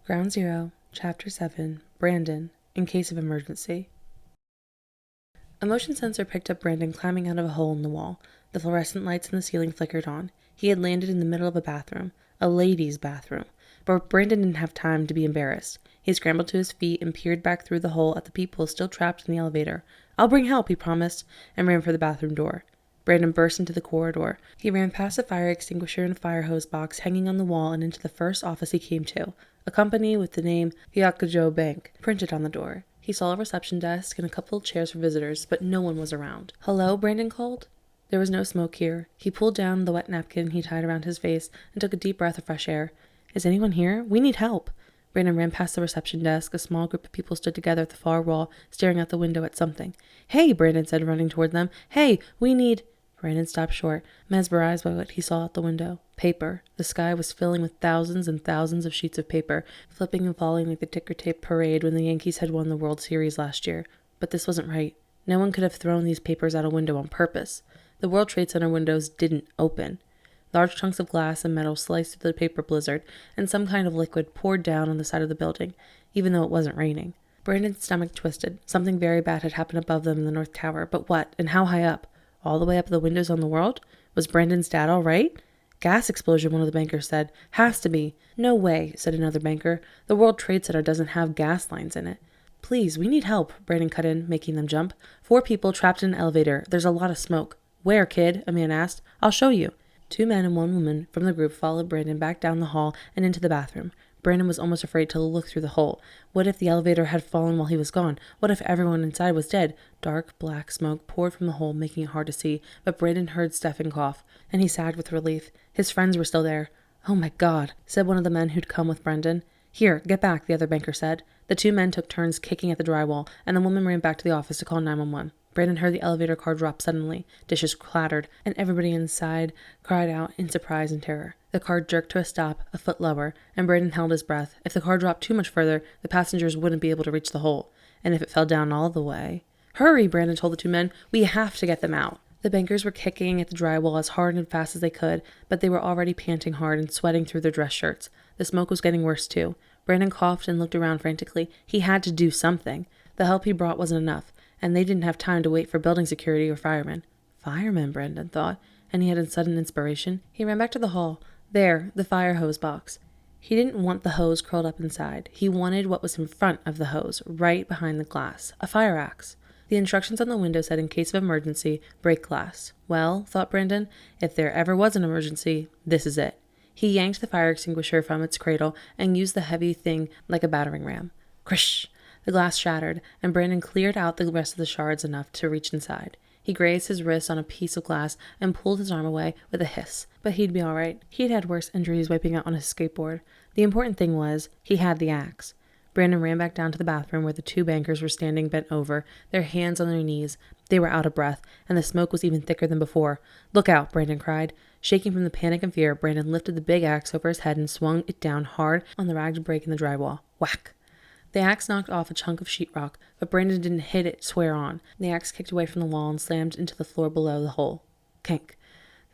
Ground Zero, Chapter 7, Brandon, in case of emergency. A motion sensor picked up Brandon climbing out of a hole in the wall. The fluorescent lights in the ceiling flickered on. He had landed in the middle of a bathroom, a ladies' bathroom. But Brandon didn't have time to be embarrassed. He scrambled to his feet and peered back through the hole at the people still trapped in the elevator. "I'll bring help," he promised, and ran for the bathroom door. Brandon burst into the corridor. He ran past a fire extinguisher and a fire hose box hanging on the wall and into the first office he came to, a company with the name Hyakujo Bank printed on the door. He saw a reception desk and a couple of chairs for visitors, but no one was around. "Hello?" Brandon called. There was no smoke here. He pulled down the wet napkin he tied around his face and took a deep breath of fresh air. "Is anyone here? We need help." Brandon ran past the reception desk. A small group of people stood together at the far wall, staring out the window at something. "Hey," Brandon said, running toward them. "Hey, we need—" Brandon stopped short, mesmerized by what he saw out the window. Paper. The sky was filling with thousands and thousands of sheets of paper, flipping and falling like the ticker tape parade when the Yankees had won the World Series last year. But this wasn't right. No one could have thrown these papers out a window on purpose. The World Trade Center windows didn't open. Large chunks of glass and metal sliced through the paper blizzard, and some kind of liquid poured down on the side of the building, even though it wasn't raining. Brandon's stomach twisted. Something very bad had happened above them in the North Tower, but what, and how high up? All the way up the windows on the world? Was Brandon's dad all right? "Gas explosion," one of the bankers said. "Has to be." "No way," said another banker. "The World Trade Center doesn't have gas lines in it." "Please, we need help," Brandon cut in, making them jump. "4 people trapped in an elevator. There's a lot of smoke." "Where, kid?" a man asked. "I'll show you." 2 men and 1 woman from the group followed Brandon back down the hall and into the bathroom. Brandon was almost afraid to look through the hole. What if the elevator had fallen while he was gone? What if everyone inside was dead? Dark, black smoke poured from the hole, making it hard to see, but Brandon heard Stefan cough, and he sagged with relief. His friends were still there. "Oh my God," said one of the men who'd come with Brandon. "Here, get back," the other banker said. The 2 men took turns kicking at the drywall, and the woman ran back to the office to call 911. Brandon heard the elevator car drop suddenly. Dishes clattered, and everybody inside cried out in surprise and terror. The car jerked to a stop, a foot lower, and Brandon held his breath. If the car dropped too much further, the passengers wouldn't be able to reach the hole. And if it fell down all the way— "Hurry," Brandon told the 2 men. "We have to get them out." The bankers were kicking at the drywall as hard and fast as they could, but they were already panting hard and sweating through their dress shirts. The smoke was getting worse, too. Brandon coughed and looked around frantically. He had to do something. The help he brought wasn't enough, and they didn't have time to wait for building security or firemen. Firemen, Brandon thought, and he had a sudden inspiration. He ran back to the hall. There, the fire hose box. He didn't want the hose curled up inside. He wanted what was in front of the hose, right behind the glass. A fire axe. The instructions on the window said, "In case of emergency, break glass." Well, thought Brandon, if there ever was an emergency, this is it. He yanked the fire extinguisher from its cradle and used the heavy thing like a battering ram. Crish! The glass shattered, and Brandon cleared out the rest of the shards enough to reach inside. He grazed his wrist on a piece of glass and pulled his arm away with a hiss. But he'd be all right. He'd had worse injuries wiping out on his skateboard. The important thing was, he had the axe. Brandon ran back down to the bathroom where the 2 bankers were standing bent over, their hands on their knees. They were out of breath, and the smoke was even thicker than before. "Look out," Brandon cried. Shaking from the panic and fear, Brandon lifted the big axe over his head and swung it down hard on the ragged break in the drywall. Whack! The axe knocked off a chunk of sheetrock, but Brandon didn't hit it square on. The axe kicked away from the wall and slammed into the floor below the hole. Kink,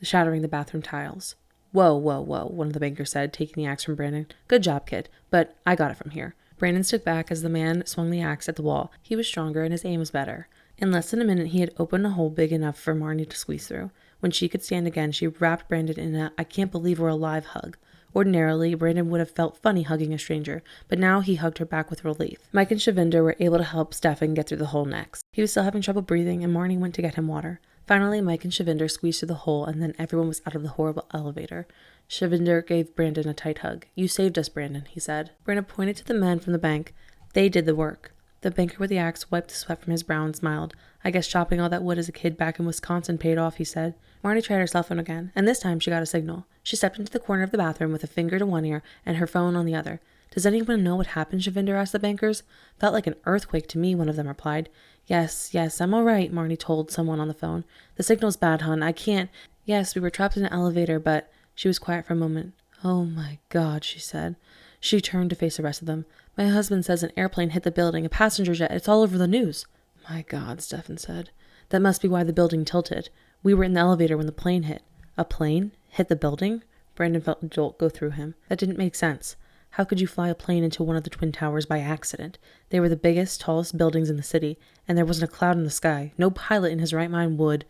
shattering the bathroom tiles. "Whoa, whoa, whoa," one of the bankers said, taking the axe from Brandon. "Good job, kid, but I got it from here." Brandon stood back as the man swung the axe at the wall. He was stronger and his aim was better. In less than a minute, he had opened a hole big enough for Marnie to squeeze through. When she could stand again, she wrapped Brandon in a "I can't believe we're alive" hug. Ordinarily, Brandon would have felt funny hugging a stranger, but now he hugged her back with relief. Mike and Shavinder were able to help Stefan get through the hole next. He was still having trouble breathing, and Marnie went to get him water. Finally, Mike and Shavinder squeezed through the hole, and then everyone was out of the horrible elevator. Shavinder gave Brandon a tight hug. "You saved us, Brandon," he said. Brandon pointed to the men from the bank. They did the work. The banker with the axe wiped the sweat from his brow and smiled. "I guess chopping all that wood as a kid back in Wisconsin paid off," he said. Marnie tried her cell phone again, and this time she got a signal. She stepped into the corner of the bathroom with a finger to one ear and her phone on the other. "Does anyone know what happened?" Shavinder asked the bankers. "Felt like an earthquake to me," one of them replied. Yes, I'm all right," Marnie told someone on the phone. "The signal's bad, hon. I can't— Yes, we were trapped in an elevator, but—" She was quiet for a moment. "Oh my God," she said. She turned to face the rest of them. "My husband says an airplane hit the building, a passenger jet. It's all over the news." "My God," Stefan said. "That must be why the building tilted. We were in the elevator when the plane hit." "A plane? Hit the building?" Brandon felt a jolt go through him. That didn't make sense. How could you fly a plane into one of the Twin Towers by accident? They were the biggest, tallest buildings in the city, and there wasn't a cloud in the sky. No pilot in his right mind would.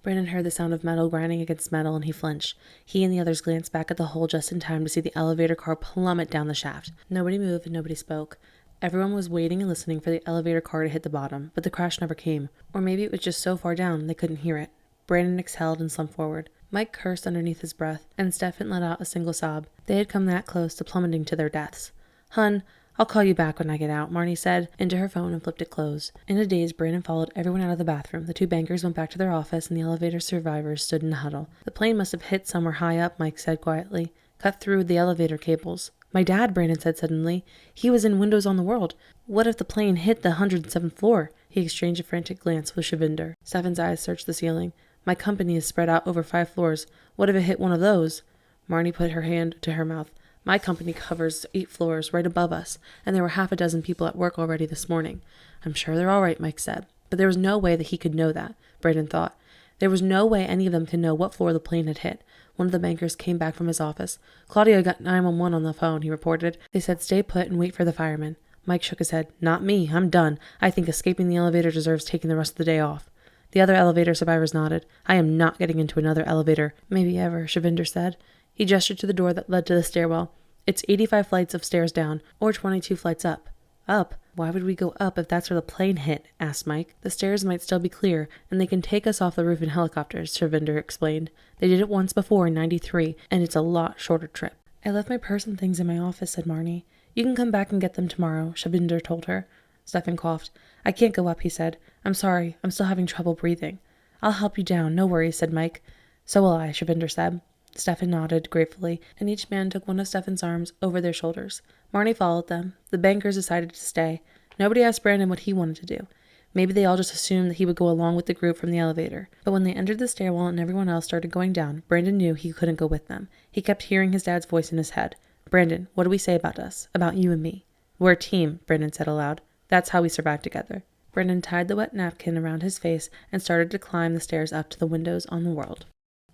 Brandon heard the sound of metal grinding against metal, and he flinched. He and the others glanced back at the hole just in time to see the elevator car plummet down the shaft. Nobody moved and nobody spoke. Everyone was waiting and listening for the elevator car to hit the bottom, but the crash never came. Or maybe it was just so far down they couldn't hear it. Brandon exhaled and slumped forward. Mike cursed underneath his breath, and Stefan let out a single sob. They had come that close to plummeting to their deaths. "Hun, I'll call you back when I get out," Marnie said into her phone and flipped it closed. In a daze, Brandon followed everyone out of the bathroom. The two bankers went back to their office, and the elevator survivors stood in a huddle. "The plane must have hit somewhere high up," Mike said quietly. "Cut through the elevator cables." "My dad," Brandon said suddenly. "He was in Windows on the World. What if the plane hit the 107th floor? He exchanged a frantic glance with Shavinder. Stefan's eyes searched the ceiling. "My company is spread out over 5 floors. What if it hit one of those?" Marnie put her hand to her mouth. "My company covers 8 floors right above us, and there were half a dozen people at work already this morning." "I'm sure they're all right," Mike said. But there was no way that he could know that, Brandon thought. There was no way any of them could know what floor the plane had hit. One of the bankers came back from his office. "Claudia got 911 on the phone," he reported. "They said stay put and wait for the firemen." Mike shook his head. "Not me. I'm done. I think escaping the elevator deserves taking the rest of the day off." The other elevator survivors nodded. "I am not getting into another elevator. Maybe ever," Shavinder said. He gestured to the door that led to the stairwell. "It's 85 flights of stairs down, or 22 flights up." "Up? Why would we go up if that's where the plane hit?" asked Mike. "The stairs might still be clear, and they can take us off the roof in helicopters," Shavinder explained. "They did it once before in '93, and it's a lot shorter trip." "I left my purse and things in my office," said Marnie. "You can come back and get them tomorrow," Shavinder told her. Stefan coughed. "I can't go up," he said. "I'm sorry. I'm still having trouble breathing." "I'll help you down. No worries," said Mike. "So will I," Shavinder said. Stefan nodded gratefully, and each man took one of Stefan's arms over their shoulders. Marnie followed them. The bankers decided to stay. Nobody asked Brandon what he wanted to do. Maybe they all just assumed that he would go along with the group from the elevator. But when they entered the stairwell and everyone else started going down, Brandon knew he couldn't go with them. He kept hearing his dad's voice in his head. "Brandon, what do we say about us? About you and me?" "We're a team," Brandon said aloud. "That's how we survive together." Brandon tied the wet napkin around his face and started to climb the stairs up to the windows on the world.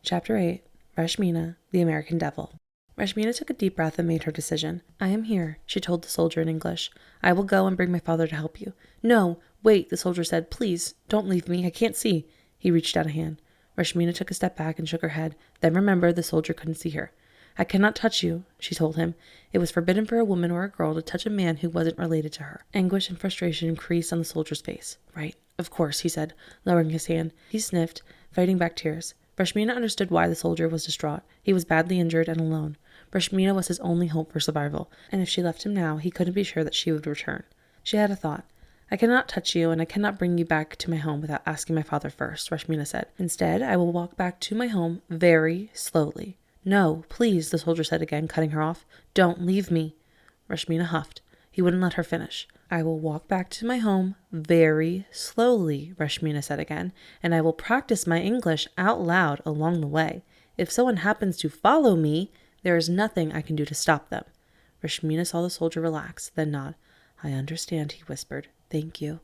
Chapter 8. Rashmina, the American Devil. Rashmina took a deep breath and made her decision. "I am here," she told the soldier in English. "I will go and bring my father to help you." "No, wait," the soldier said. "Please, don't leave me. I can't see." He reached out a hand. Rashmina took a step back and shook her head. Then remembered the soldier couldn't see her. "I cannot touch you," she told him. It was forbidden for a woman or a girl to touch a man who wasn't related to her. Anguish and frustration increased on the soldier's face. "Right, of course," he said, lowering his hand. He sniffed, fighting back tears. Rashmina understood why the soldier was distraught. He was badly injured and alone. Rashmina was his only hope for survival, and if she left him now, he couldn't be sure that she would return. She had a thought. "I cannot touch you, and I cannot bring you back to my home without asking my father first," Rashmina said. "Instead, I will walk back to my home very slowly." "No, please," the soldier said again, cutting her off. "Don't leave me." Rashmina huffed. He wouldn't let her finish. "I will walk back to my home very slowly," Rashmina said again, "and I will practice my English out loud along the way. If someone happens to follow me, there is nothing I can do to stop them." Rashmina saw the soldier relax, then nod. "I understand," he whispered. "Thank you."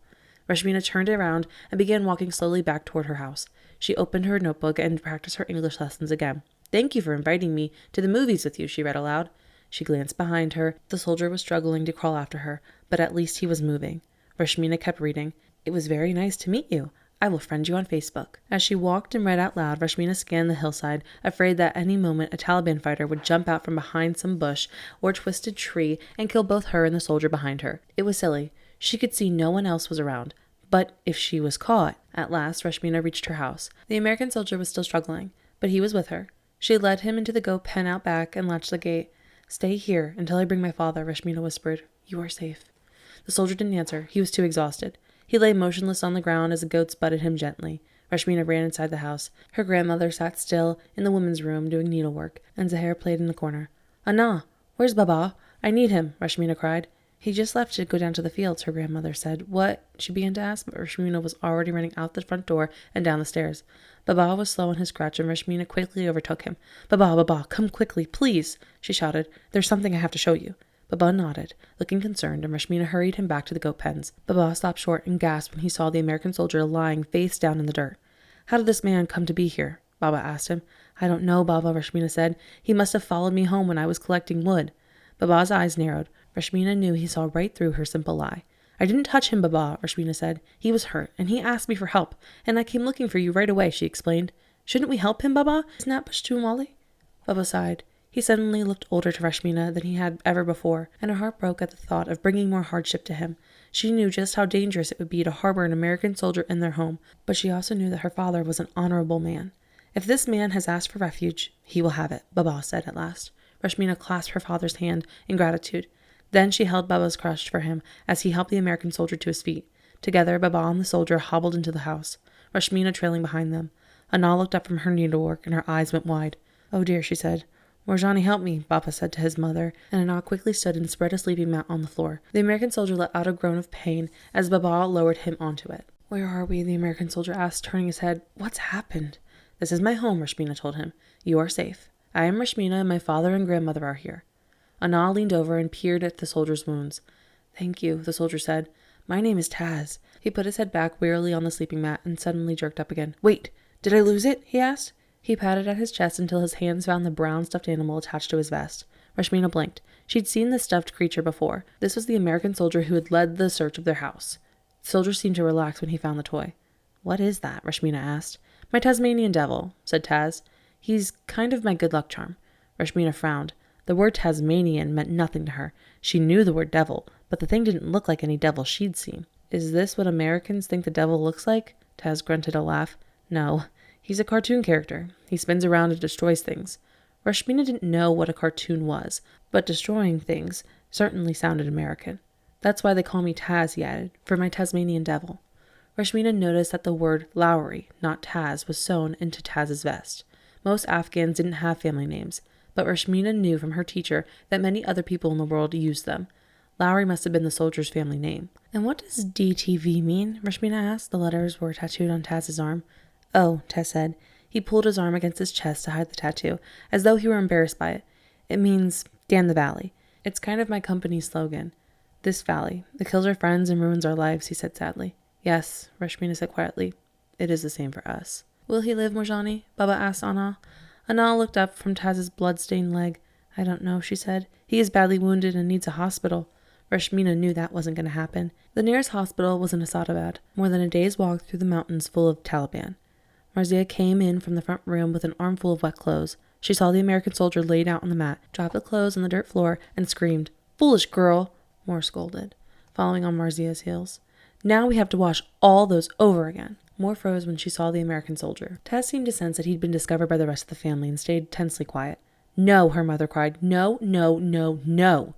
Rashmina turned around and began walking slowly back toward her house. She opened her notebook and practiced her English lessons again. "Thank you for inviting me to the movies with you," she read aloud. She glanced behind her. The soldier was struggling to crawl after her, but at least he was moving. Rashmina kept reading. "It was very nice to meet you. I will friend you on Facebook." As she walked and read out loud, Rashmina scanned the hillside, afraid that any moment a Taliban fighter would jump out from behind some bush or twisted tree and kill both her and the soldier behind her. It was silly. She could see no one else was around. But if she was caught... At last, Rashmina reached her house. The American soldier was still struggling, but he was with her. She led him into the goat pen out back and latched the gate. "Stay here until I bring my father," Rashmina whispered. "You are safe." The soldier didn't answer. He was too exhausted. He lay motionless on the ground as the goats butted him gently. Rashmina ran inside the house. Her grandmother sat still in the women's room doing needlework, and Zahir played in the corner. "Anna, where's Baba? I need him," Rashmina cried. "He just left to go down to the fields," her grandmother said. "What?" she began to ask, but Rashmina was already running out the front door and down the stairs. Baba was slow on his crutch, and Rashmina quickly overtook him. Baba, come quickly, please," she shouted. "There's something I have to show you." Baba nodded, looking concerned, and Rashmina hurried him back to the goat pens. Baba stopped short and gasped when he saw the American soldier lying face down in the dirt. "How did this man come to be here?" Baba asked him. I don't know, Baba, Rashmina said. He must have followed me home when I was collecting wood. Baba's eyes narrowed. Rashmina knew he saw right through her simple lie. I didn't touch him, Baba, Rashmina said. He was hurt, and he asked me for help, and I came looking for you right away, she explained. Shouldn't we help him, Baba? Isn't that Pashtunwali? Baba sighed. He suddenly looked older to Rashmina than he had ever before, and her heart broke at the thought of bringing more hardship to him. She knew just how dangerous it would be to harbor an American soldier in their home, but she also knew that her father was an honorable man. If this man has asked for refuge, he will have it, Baba said at last. Rashmina clasped her father's hand in gratitude. Then she held Baba's crutch for him as he helped the American soldier to his feet. Together, Baba and the soldier hobbled into the house, Rashmina trailing behind them. Anna looked up from her needlework, and her eyes went wide. Oh dear, she said. Morjani, help me, Baba said to his mother, and Anna quickly stood and spread a sleeping mat on the floor. The American soldier let out a groan of pain as Baba lowered him onto it. Where are we? The American soldier asked, turning his head. What's happened? This is my home, Rashmina told him. You are safe. I am Rashmina, and my father and grandmother are here. Anna leaned over and peered at the soldier's wounds. Thank you, the soldier said. My name is Taz. He put his head back wearily on the sleeping mat and suddenly jerked up again. Wait, did I lose it? He asked. He patted at his chest until his hands found the brown stuffed animal attached to his vest. Rashmina blinked. She'd seen the stuffed creature before. This was the American soldier who had led the search of their house. The soldier seemed to relax when he found the toy. What is that? Rashmina asked. My Tasmanian devil, said Taz. He's kind of my good luck charm. Rashmina frowned. The word Tasmanian meant nothing to her. She knew the word devil, but the thing didn't look like any devil she'd seen. Is this what Americans think the devil looks like? Taz grunted a laugh. No, he's a cartoon character. He spins around and destroys things. Rashmina didn't know what a cartoon was, but destroying things certainly sounded American. That's why they call me Taz, he added, for my Tasmanian devil. Rashmina noticed that the word Lowry, not Taz, was sewn into Taz's vest. Most Afghans didn't have family names, but Rashmina knew from her teacher that many other people in the world used them. Lowry must have been the soldier's family name. And what does DTV mean? Rashmina asked. The letters were tattooed on Taz's arm. Oh, Taz said. He pulled his arm against his chest to hide the tattoo, as though he were embarrassed by it. It means, damn the valley. It's kind of my company's slogan. This valley. It kills our friends and ruins our lives, he said sadly. Yes, Rashmina said quietly. It is the same for us. Will he live, Morjani? Baba asked Anna. Anna looked up from Taz's blood-stained leg. I don't know, she said. He is badly wounded and needs a hospital. Rashmina knew that wasn't going to happen. The nearest hospital was in Asadabad, more than a day's walk through the mountains full of Taliban. Marzia came in from the front room with an armful of wet clothes. She saw the American soldier laid out on the mat, dropped the clothes on the dirt floor, and screamed, Foolish girl! More scolded, following on Marzia's heels. Now we have to wash all those over again. More froze when she saw the American soldier. Taz seemed to sense that he'd been discovered by the rest of the family and stayed tensely quiet. No, her mother cried. No, no, no, no.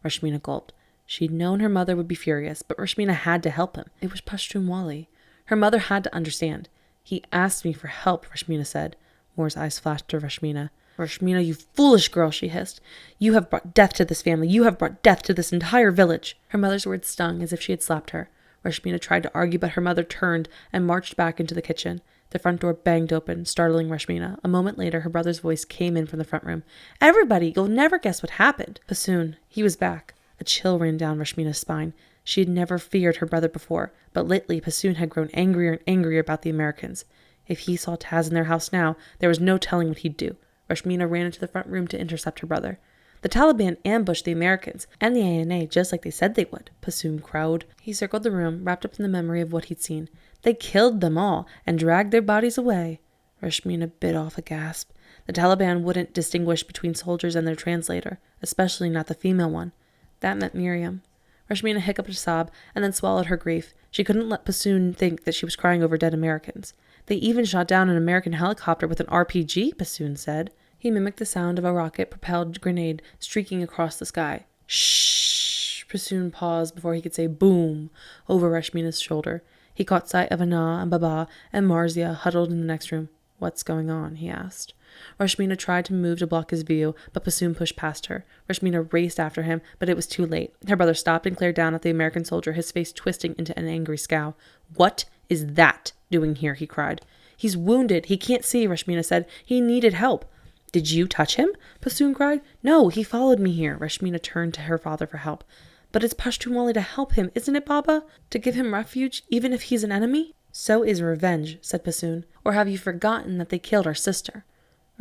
Rashmina gulped. She'd known her mother would be furious, but Rashmina had to help him. It was Pashtunwali. Her mother had to understand. He asked me for help, Rashmina said. Moore's eyes flashed to Rashmina. Rashmina, you foolish girl, she hissed. You have brought death to this family. You have brought death to this entire village. Her mother's words stung as if she had slapped her. Rashmina tried to argue, but her mother turned and marched back into the kitchen. The front door banged open, startling Rashmina. A moment later, her brother's voice came in from the front room. Everybody, you'll never guess what happened. Passoon, he was back. A chill ran down Rashmina's spine. She had never feared her brother before, but lately Passoon had grown angrier and angrier about the Americans. If he saw Taz in their house now, there was no telling what he'd do. Rashmina ran into the front room to intercept her brother. The Taliban ambushed the Americans and the ANA just like they said they would, Passoon crowed. He circled the room, wrapped up in the memory of what he'd seen. They killed them all and dragged their bodies away. Rashmina bit off a gasp. The Taliban wouldn't distinguish between soldiers and their translator, especially not the female one. That meant Miriam. Rashmina hiccuped a sob and then swallowed her grief. She couldn't let Passoon think that she was crying over dead Americans. They even shot down an American helicopter with an RPG, Passoon said. He mimicked the sound of a rocket-propelled grenade streaking across the sky. Shh! Passoon paused before he could say boom over Rashmina's shoulder. He caught sight of Anna and Baba and Marzia huddled in the next room. What's going on? He asked. Rashmina tried to move to block his view, but Passoon pushed past her. Rashmina raced after him, but it was too late. Her brother stopped and glared down at the American soldier, his face twisting into an angry scowl. What is that doing here? He cried. He's wounded. He can't see, Rashmina said. He needed help. Did you touch him? Passoon cried. No, he followed me here. Rashmina turned to her father for help. But it's Pashtunwali to help him, isn't it, Baba? To give him refuge, even if he's an enemy? So is revenge, said Passoon. Or have you forgotten that they killed our sister?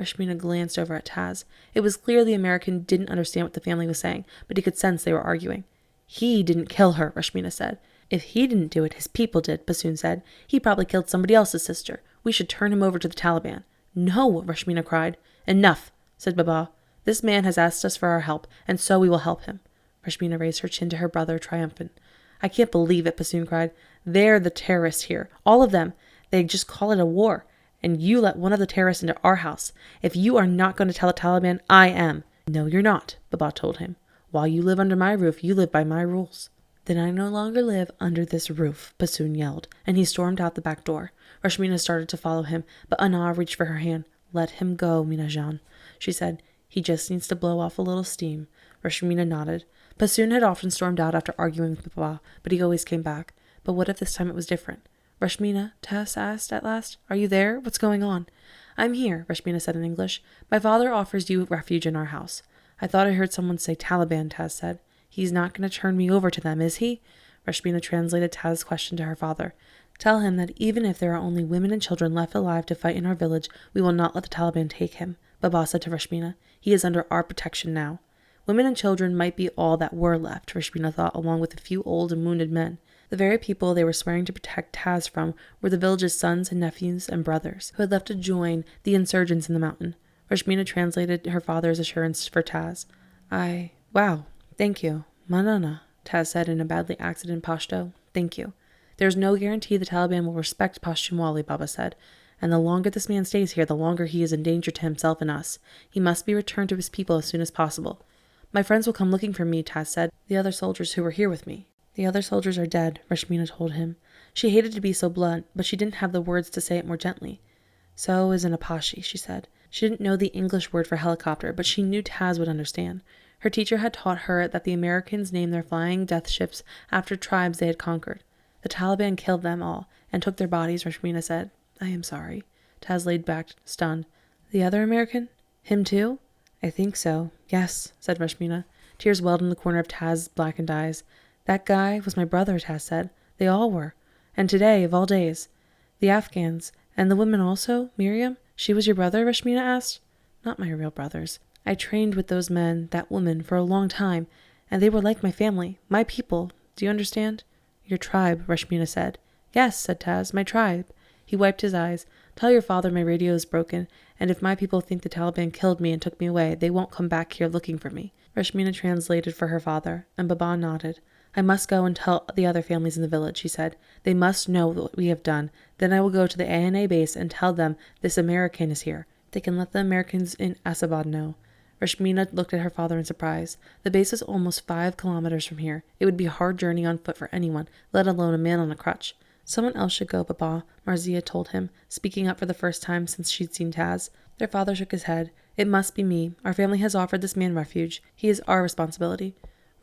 Rashmina glanced over at Taz. It was clear the American didn't understand what the family was saying, but he could sense they were arguing. He didn't kill her, Rashmina said. If he didn't do it, his people did, Bassoon said. He probably killed somebody else's sister. We should turn him over to the Taliban. No, Rashmina cried. Enough, said Baba. This man has asked us for our help, and so we will help him. Rashmina raised her chin to her brother, triumphant. I can't believe it, Bassoon cried. They're the terrorists here. All of them. They just call it a war. And you let one of the terrorists into our house. If you are not going to tell the Taliban, I am. No, you're not, Baba told him. While you live under my roof, you live by my rules. Then I no longer live under this roof, Bassoon yelled, and he stormed out the back door. Rashmina started to follow him, but Anna reached for her hand. Let him go, Minajan, she said. He just needs to blow off a little steam. Rashmina nodded. Bassoon had often stormed out after arguing with Baba, but he always came back. But what if this time it was different? Rashmina, Tess asked at last. Are you there? What's going on? I'm here, Rashmina said in English. My father offers you refuge in our house. I thought I heard someone say Taliban, Taz said. He's not going to turn me over to them, is he? Rashmina translated Taz's question to her father. Tell him that even if there are only women and children left alive to fight in our village, we will not let the Taliban take him, Baba said to Rashmina. He is under our protection now. Women and children might be all that were left, Rashmina thought, along with a few old and wounded men. The very people they were swearing to protect Taz from were the village's sons and nephews and brothers, who had left to join the insurgents in the mountain. Rashmina translated her father's assurance for Taz. Wow, thank you. Manana, Taz said in a badly accented Pashto. Thank you. There's no guarantee the Taliban will respect Pashtunwali, Baba said, and the longer this man stays here, the longer he is in danger to himself and us. He must be returned to his people as soon as possible. My friends will come looking for me, Taz said, the other soldiers who were here with me. The other soldiers are dead, Rashmina told him. She hated to be so blunt, but she didn't have the words to say it more gently. So is an Apache, she said. She didn't know the English word for helicopter, but she knew Taz would understand. Her teacher had taught her that the Americans named their flying death ships after tribes they had conquered. The Taliban killed them all and took their bodies, Rashmina said. I am sorry. Taz laid back, stunned. The other American? Him too? I think so. Yes, said Rashmina. Tears welled in the corner of Taz's blackened eyes. That guy was my brother, Taz said. They all were. And today, of all days. The Afghans. And the women also? Miriam? She was your brother? Rashmina asked. Not my real brothers. I trained with those men, that woman, for a long time, and they were like my family, my people. Do you understand? Your tribe, Rashmina said. Yes, said Taz, my tribe. He wiped his eyes. Tell your father my radio is broken, and if my people think the Taliban killed me and took me away, they won't come back here looking for me. Rashmina translated for her father, and Baba nodded. I must go and tell the other families in the village, he said. They must know what we have done. Then I will go to the ANA base and tell them this American is here. They can let the Americans in Asabad know. Rashmina looked at her father in surprise. The base was almost 5 kilometers from here. It would be a hard journey on foot for anyone, let alone a man on a crutch. Someone else should go, Baba, Marzia told him, speaking up for the first time since she'd seen Taz. Their father shook his head. It must be me. Our family has offered this man refuge. He is our responsibility.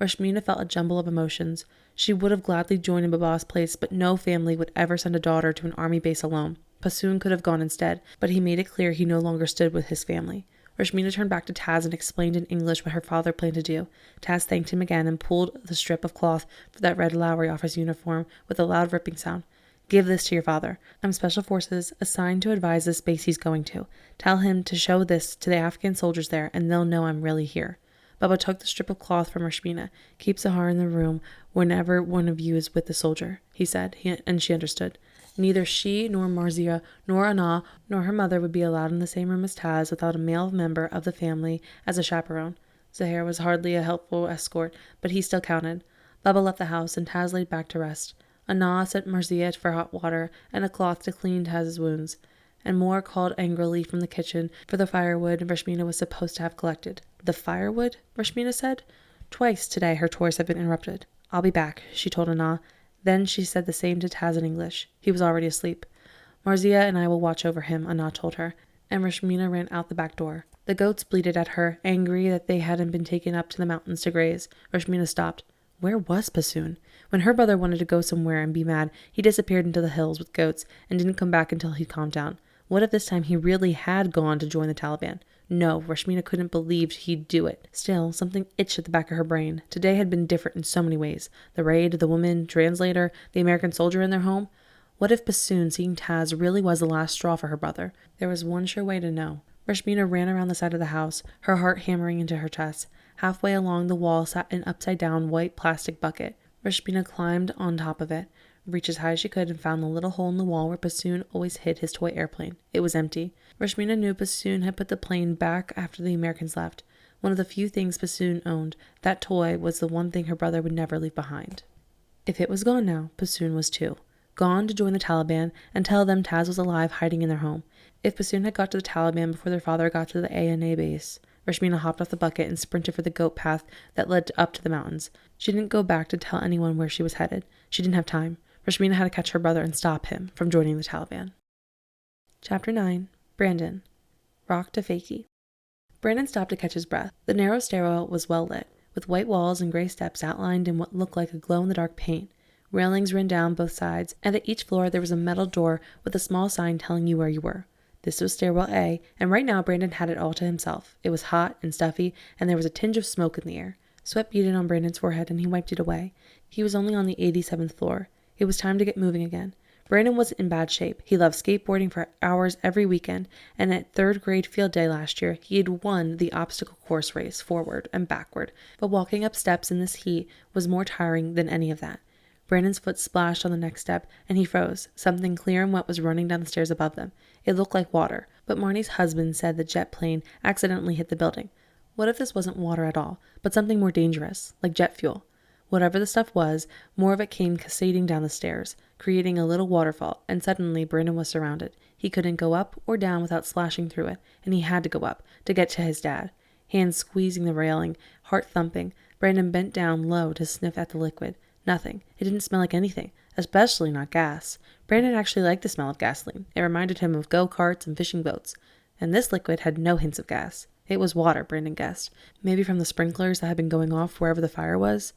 Rashmina felt a jumble of emotions. She would have gladly joined in Baba's place, but no family would ever send a daughter to an army base alone. Bassoon could have gone instead, but he made it clear he no longer stood with his family. Rashmina turned back to Taz and explained in English what her father planned to do. Taz thanked him again and pulled the strip of cloth that read Lowry off his uniform with a loud ripping sound. Give this to your father. I'm Special Forces assigned to advise this base he's going to. Tell him to show this to the Afghan soldiers there, and they'll know I'm really here. Baba took the strip of cloth from Rashmina. Keep Sahar in the room whenever one of you is with the soldier, he said, and she understood. Neither she, nor Marzia, nor Anna, nor her mother would be allowed in the same room as Taz without a male member of the family as a chaperone. Zahir was hardly a helpful escort, but he still counted. Baba left the house, and Taz laid back to rest. Anna sent Marzia for hot water and a cloth to clean Taz's wounds, and Moore called angrily from the kitchen for the firewood Rashmina was supposed to have collected. The firewood? Rashmina said. Twice today her chores had been interrupted. I'll be back, she told Anna. Then she said the same to Taz in English. He was already asleep. Marzia and I will watch over him, Anna told her, and Rashmina ran out the back door. The goats bleated at her, angry that they hadn't been taken up to the mountains to graze. Rashmina stopped. Where was Bassoon? When her brother wanted to go somewhere and be mad, he disappeared into the hills with goats and didn't come back until he'd calmed down. What if this time he really had gone to join the Taliban? No, Rashmina couldn't believe he'd do it. Still, something itched at the back of her brain. Today had been different in so many ways. The raid, the woman, translator, the American soldier in their home. What if Bassoon, seeing Taz, really was the last straw for her brother? There was one sure way to know. Rashmina ran around the side of the house, her heart hammering into her chest. Halfway along the wall sat an upside-down white plastic bucket. Rashmina climbed on top of it, reached as high as she could, and found the little hole in the wall where Bassoon always hid his toy airplane. It was empty. Rashmina knew Bassoon had put the plane back after the Americans left. One of the few things Bassoon owned, that toy was the one thing her brother would never leave behind. If it was gone now, Bassoon was too. Gone to join the Taliban and tell them Taz was alive hiding in their home. If Bassoon had got to the Taliban before their father got to the ANA base, Rashmina hopped off the bucket and sprinted for the goat path that led up to the mountains. She didn't go back to tell anyone where she was headed. She didn't have time. Rashmina had to catch her brother and stop him from joining the Taliban. Chapter 9. Brandon. Rock to Fakey. Brandon stopped to catch his breath. The narrow stairwell was well lit, with white walls and gray steps outlined in what looked like a glow-in-the-dark paint. Railings ran down both sides, and at each floor there was a metal door with a small sign telling you where you were. This was stairwell A, and right now Brandon had it all to himself. It was hot and stuffy, and there was a tinge of smoke in the air. Sweat beaded on Brandon's forehead, and he wiped it away. He was only on the 87th floor. It was time to get moving again. Brandon wasn't in bad shape. He loved skateboarding for hours every weekend, and at third grade field day last year, he had won the obstacle course race forward and backward. But walking up steps in this heat was more tiring than any of that. Brandon's foot splashed on the next step, and he froze. Something clear and wet was running down the stairs above them. It looked like water, but Marnie's husband said the jet plane accidentally hit the building. What if this wasn't water at all, but something more dangerous, like jet fuel? Whatever the stuff was, more of it came cascading down the stairs, creating a little waterfall, and suddenly Brandon was surrounded. He couldn't go up or down without splashing through it, and he had to go up to get to his dad. Hands squeezing the railing, heart thumping, Brandon bent down low to sniff at the liquid. Nothing. It didn't smell like anything, especially not gas. Brandon actually liked the smell of gasoline. It reminded him of go-karts and fishing boats. And this liquid had no hints of gas. It was water, Brandon guessed. Maybe from the sprinklers that had been going off wherever the fire was?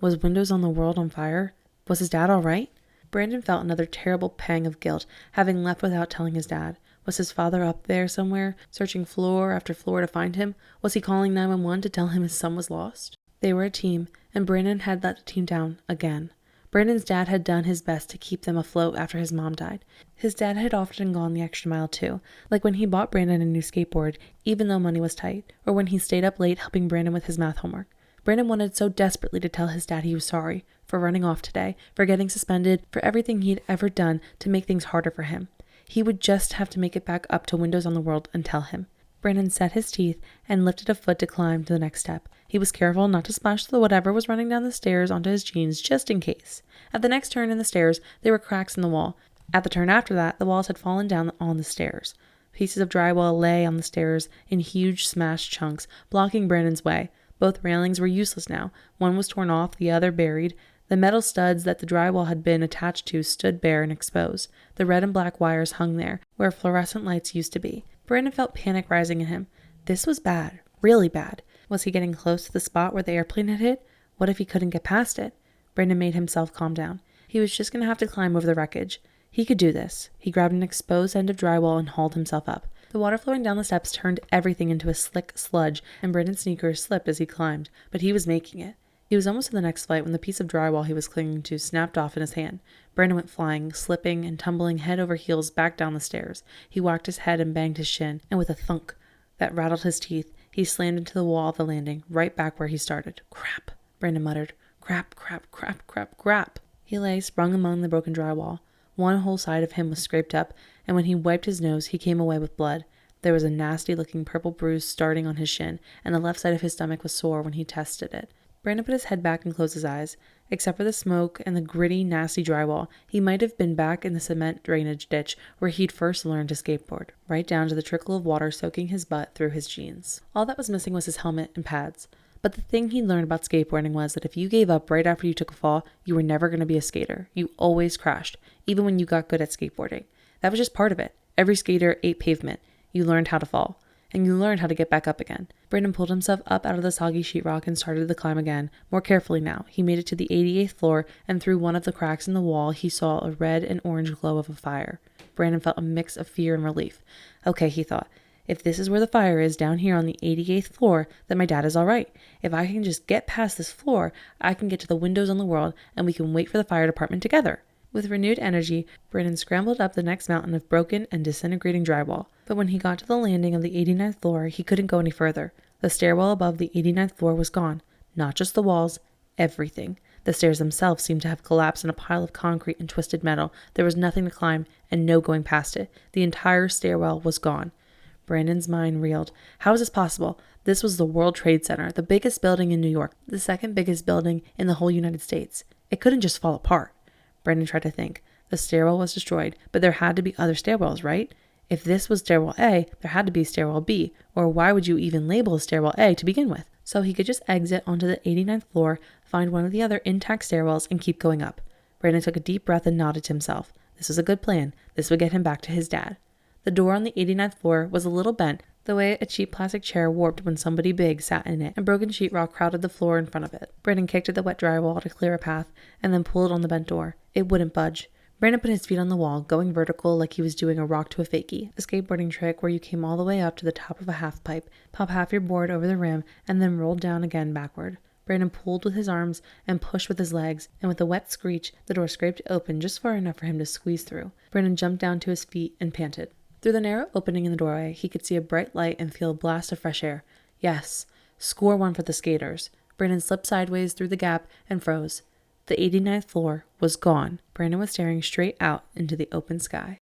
Was Windows on the World on fire? Was his dad all right? Brandon felt another terrible pang of guilt, having left without telling his dad. Was his father up there somewhere, searching floor after floor to find him? Was he calling 911 to tell him his son was lost? They were a team, and Brandon had let the team down again. Brandon's dad had done his best to keep them afloat after his mom died. His dad had often gone the extra mile too, like when he bought Brandon a new skateboard, even though money was tight, or when he stayed up late helping Brandon with his math homework. Brandon wanted so desperately to tell his dad he was sorry for running off today, for getting suspended, for everything he had ever done to make things harder for him. He would just have to make it back up to Windows on the World and tell him. Brandon set his teeth and lifted a foot to climb to the next step. He was careful not to splash the whatever was running down the stairs onto his jeans just in case. At the next turn in the stairs, there were cracks in the wall. At the turn after that, the walls had fallen down on the stairs. Pieces of drywall lay on the stairs in huge smashed chunks, blocking Brandon's way. Both railings were useless now. One was torn off, the other buried. The metal studs that the drywall had been attached to stood bare and exposed. The red and black wires hung there, where fluorescent lights used to be. Brandon felt panic rising in him. This was bad. Really bad. Was he getting close to the spot where the airplane had hit? What if he couldn't get past it? Brandon made himself calm down. He was just going to have to climb over the wreckage. He could do this. He grabbed an exposed end of drywall and hauled himself up. The water flowing down the steps turned everything into a slick sludge, and Brandon's sneakers slipped as he climbed, but he was making it. He was almost to the next flight when the piece of drywall he was clinging to snapped off in his hand. Brandon went flying, slipping and tumbling head over heels back down the stairs. He whacked his head and banged his shin, and with a thunk that rattled his teeth, he slammed into the wall of the landing, right back where he started. Crap, Brandon muttered. Crap, crap, crap, crap, crap. He lay sprung among the broken drywall. One whole side of him was scraped up, and when he wiped his nose, he came away with blood. There was a nasty-looking purple bruise starting on his shin, and the left side of his stomach was sore when he tested it. Brandon put his head back and closed his eyes. Except for the smoke and the gritty, nasty drywall, he might have been back in the cement drainage ditch where he'd first learned to skateboard, right down to the trickle of water soaking his butt through his jeans. All that was missing was his helmet and pads. But the thing he learned about skateboarding was that if you gave up right after you took a fall, you were never going to be a skater. You always crashed, even when you got good at skateboarding. That was just part of it. Every skater ate pavement. You learned how to fall. And you learned how to get back up again. Brandon pulled himself up out of the soggy sheetrock and started the climb again, more carefully now. He made it to the 88th floor, and through one of the cracks in the wall, he saw a red and orange glow of a fire. Brandon felt a mix of fear and relief. Okay, he thought, if this is where the fire is, down here on the 88th floor, then my dad is all right. If I can just get past this floor, I can get to the Windows on the World, and we can wait for the fire department together. With renewed energy, Brandon scrambled up the next mountain of broken and disintegrating drywall. But when he got to the landing of the 89th floor, he couldn't go any further. The stairwell above the 89th floor was gone. Not just the walls, everything. The stairs themselves seemed to have collapsed in a pile of concrete and twisted metal. There was nothing to climb and no going past it. The entire stairwell was gone. Brandon's mind reeled. How was this possible? This was the World Trade Center, the biggest building in New York, the second biggest building in the whole United States. It couldn't just fall apart. Brandon tried to think. The stairwell was destroyed, but there had to be other stairwells, right? If this was stairwell A, there had to be stairwell B, or why would you even label a stairwell A to begin with? So he could just exit onto the 89th floor, find one of the other intact stairwells, and keep going up. Brandon took a deep breath and nodded to himself. This was a good plan. This would get him back to his dad. The door on the 89th floor was a little bent, the way a cheap plastic chair warped when somebody big sat in it, and broken sheetrock crowded the floor in front of it. Brandon kicked at the wet drywall to clear a path, and then pulled on the bent door. It wouldn't budge. Brandon put his feet on the wall, going vertical like he was doing a rock to a fakie, a skateboarding trick where you came all the way up to the top of a half pipe, pop half your board over the rim, and then rolled down again backward. Brandon pulled with his arms and pushed with his legs, and with a wet screech, the door scraped open just far enough for him to squeeze through. Brandon jumped down to his feet and panted. Through the narrow opening in the doorway, he could see a bright light and feel a blast of fresh air. Yes, score one for the skaters. Brandon slipped sideways through the gap and froze. The 89th floor was gone. Brandon was staring straight out into the open sky.